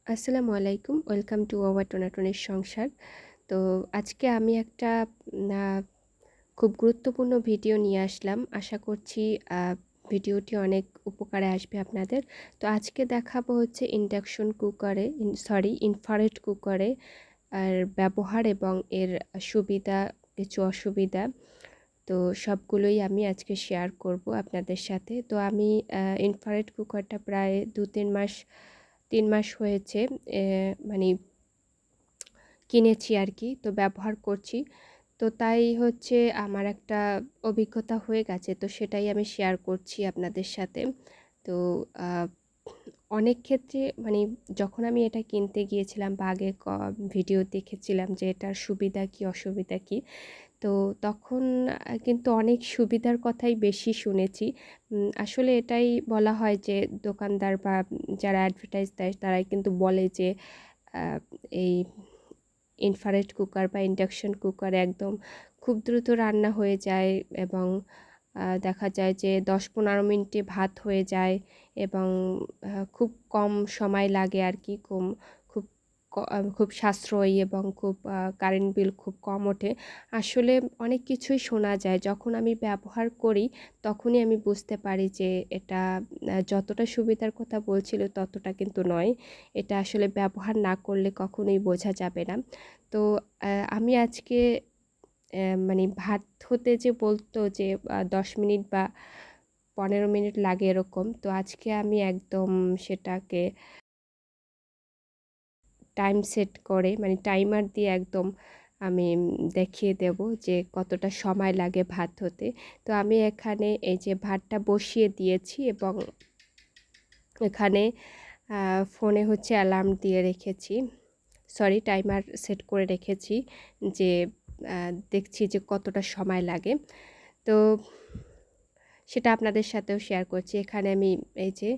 আসসালামু আলাইকুম। Welcome to our টোনাটুনির সংসার। তো আজকে আমি একটা আ খুব গুরুত্বপূর্ণ ভিডিও নিয়ে আসলাম। আশা করছি আ ভিডিওটি অনেক উপকারে আসবে আপনাদের। তো আজকে দেখাবো হচ্ছে ইন্ডাকশন কুকারে ইনফ্রারেড কুকারে ব্যবহার এবং এর সুবিধা, কিছু অসুবিধা। তো সবগুলোই আমি আজকে শেয়ার করব আপনাদের সাথে। তো আমি ইনফ্রারেড কুকারটা প্রায় ৩ মাস হয়েছে মানে কিনেছি আরকি। তো ব্যবহার করছি। তো তাই হচ্ছে আমার একটা অভিজ্ঞতা হয়ে গেছে। তো সেটাই আমি শেয়ার করছি আপনাদের সাথে। তো আ অনেক ক্ষেত্রে যখন আমি এটা কিনতে গিয়েছিলাম বা আগে ভিডিও দেখেছিলাম যে এটার সুবিধা কী অসুবিধা কী। তো তখন কিন্তু অনেক সুবিধার কথাই বেশি শুনেছি। আসলে এটাই বলা হয় যে দোকানদার বা যারা অ্যাডভার্টাইজ দেয় তারাই কিন্তু বলে যে আ এই ইনফ্রারেড কুকার বা ইন্ডাকশন কুকারে একদম খুব দ্রুত রান্না হয়ে যায় এবং দেখা যায় যে ১০-১৫ মিনিটে ভাত হয়ে যায় এবং খুব কম সময় লাগে আরকি। খুব খুব সাশ্রয়ী এবং খুব কারেন্ট বিল খুব কম ওঠে। আসলে অনেক কিছুই শোনা যায়। যখন আমি ব্যবহার করি তখনই আমি বুঝতে পারি যে এটা যতটা সুবিধার কথা বলছিল ততটা কিন্তু নয়। এটা আসলে ব্যবহার না করলে কখনোই বোঝা যাবে না। তো আমি আজকে ভাত হতে যে বলতো যে ১০ মিনিট বা ১৫ মিনিট লাগে এরকম। তো আজকে আমি একদম সেটাকে টাইম সেট করে টাইমার দিয়ে একদম আমি দেখিয়ে দেব যে কতটা সময় লাগে ভাত হতে। তো আমি এখানে এই যে ভাতটা বসিয়ে দিয়েছি এবং এখানে ফোনে হচ্ছে অ্যালার্ম দিয়ে রেখেছি। টাইমার সেট করে রেখেছি যে দেখছি যে কতটা সময় লাগে। তো সেটা আপনাদের সাথেও শেয়ার করছি। এখানে আমি এই যে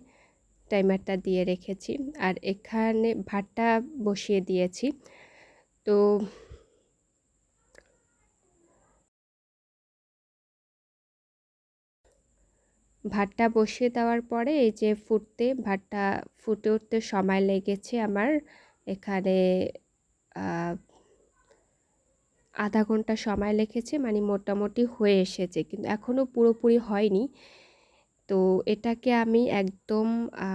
টাইমারটা দিয়ে রেখেছি। আর এখানে ভাতটা বসিয়ে দিয়েছি। তো ভাতটা বসিয়ে দেওয়ার পরে এই যে ভাতটা ফুটে উঠতে সময় লেগেছে আমার এখানে আ ০.৫ ঘন্টা সময় লেগেছে, মোটামুটি হয়ে এসেছে। কিন্তু এখনও পুরোপুরি হয়নি। তো এটাকে আমি একদম আ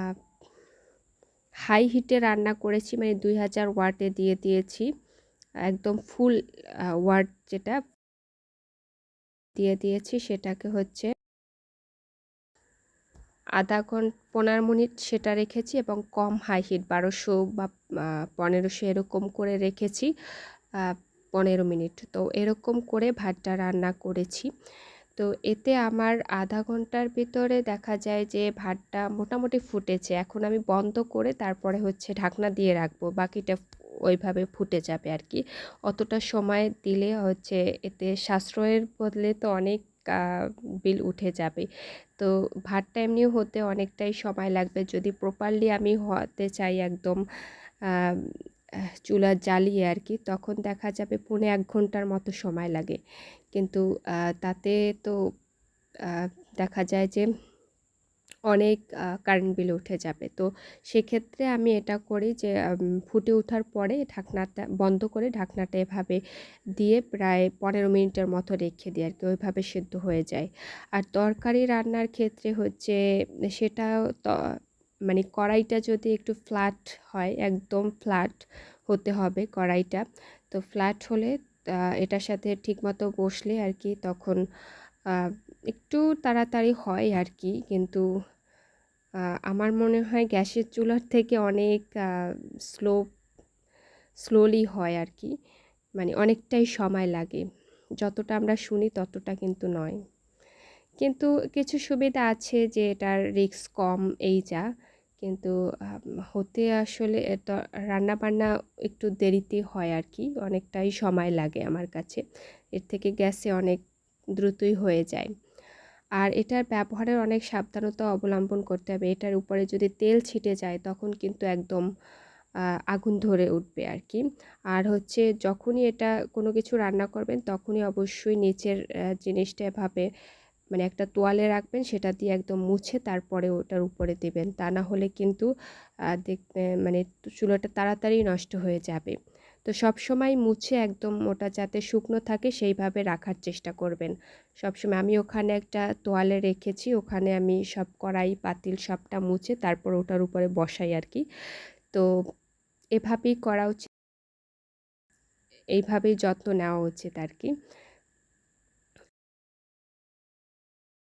হাই হিটে রান্না করেছি, ২০০০ ওয়াটে দিয়ে দিয়েছি। একদম ফুল ওয়াট যেটা দিয়ে দিয়েছি সেটাকে হচ্ছে ১৫ মিনিট সেটা রেখেছি এবং কম হাই হিট ১২০০ বা ১৫০০ এরকম করে রেখেছি ১৫ মিনিট। তো এরকম করে ভাতটা রান্না করেছি। তো এতে আমার ০.৫ ঘন্টার ভিতরে দেখা যায় যে ভাতটা মোটামুটি ফুটেছে। এখন আমি বন্ধ করে তারপরে হচ্ছে ঢাকনা দিয়ে রাখবো। বাকিটা ওইভাবে ফুটে যাবে আরকি। অতটা সময় দিলে হচ্ছে এতে সাশ্রয়ের বদলে তো অনেক আ বিল উঠে যাবে। তো ভাতটা এমনিও হতে অনেকটাই সময় লাগবে। যদি প্রপারলি আমি হতে চাই একদম আ চুলা জ্বালিয়ে আরকি, তখন দেখা যাবে পৌনে ১ ঘন্টার মতো সময় লাগে। কিন্তু তাতে তো আ দেখা যায় যে অনেক কারেন্ট বিল উঠে যাবে। তো সেক্ষেত্রে আমি এটা করি যে ফুটে ওঠার পরে ঢাকনাটা বন্ধ করে ঢাকনাটা এভাবে দিয়ে প্রায় ১৫ মিনিটের মতো রেখে দিই আরকি, ওইভাবে সেদ্ধ হয়ে যায়। আর তরকারি রান্নার ক্ষেত্রে হচ্ছে সেটাও কড়াইটা যদি একটু ফ্ল্যাট হয়, একদম ফ্ল্যাট হতে হবে কড়াইটা। তো ফ্ল্যাট হলে এটার সাথে ঠিকমতো বসলে আরকি তখন আ একটু তাড়াতাড়ি হয় আরকি। কিন্তু আ আমার মনে হয় গ্যাসের চুলার থেকে অনেক স্লো স্লোলি হয় আরকি। অনেকটাই সময় লাগে। যতটা আমরা শুনি ততটা কিন্তু নয়। কিন্তু কিছু সুবিধা আছে যে এটার রিস্ক কম এই যা। কিন্তু হতে আসলে রান্নাবান্না একটু দেরিতে হয় আরকি। অনেকটাই সময় লাগে আমার কাছে। এর থেকে গ্যাসে অনেক দ্রুতই হয়ে যায়। আর এটার ব্যবহারের অনেক সাবধানতা অবলম্বন করতে হবে। এটার উপরে যদি তেল ছিটে যায় তখন কিন্তু একদম আ আগুন ধরে উঠবে আরকি। আর হচ্ছে যখনই এটা কোনো কিছু রান্না করবেন তখনই অবশ্যই নিচের জিনিসটা এভাবে মানে একটা তোয়ালে রাখবেন, সেটা দিয়ে একদম মুছে তারপরে ওটার উপরে দেবেন। তা না হলে কিন্তু দেখবে মানে চুলাটা তাড়াতাড়ি নষ্ট হয়ে যাবে। তো সবসময় মুছে একদম ওটা যাতে শুকনো থাকে সেইভাবে রাখার চেষ্টা করবেন সবসময়। আমি ওখানে একটা তোয়ালে রেখেছি, ওখানে আমি সব কড়াই পাতিল সবটা মুছে তারপর ওটার উপরে বসাই আর কি। তো এভাবেই করা উচিত, এইভাবেই যত্ন নেওয়া উচিত আর কি।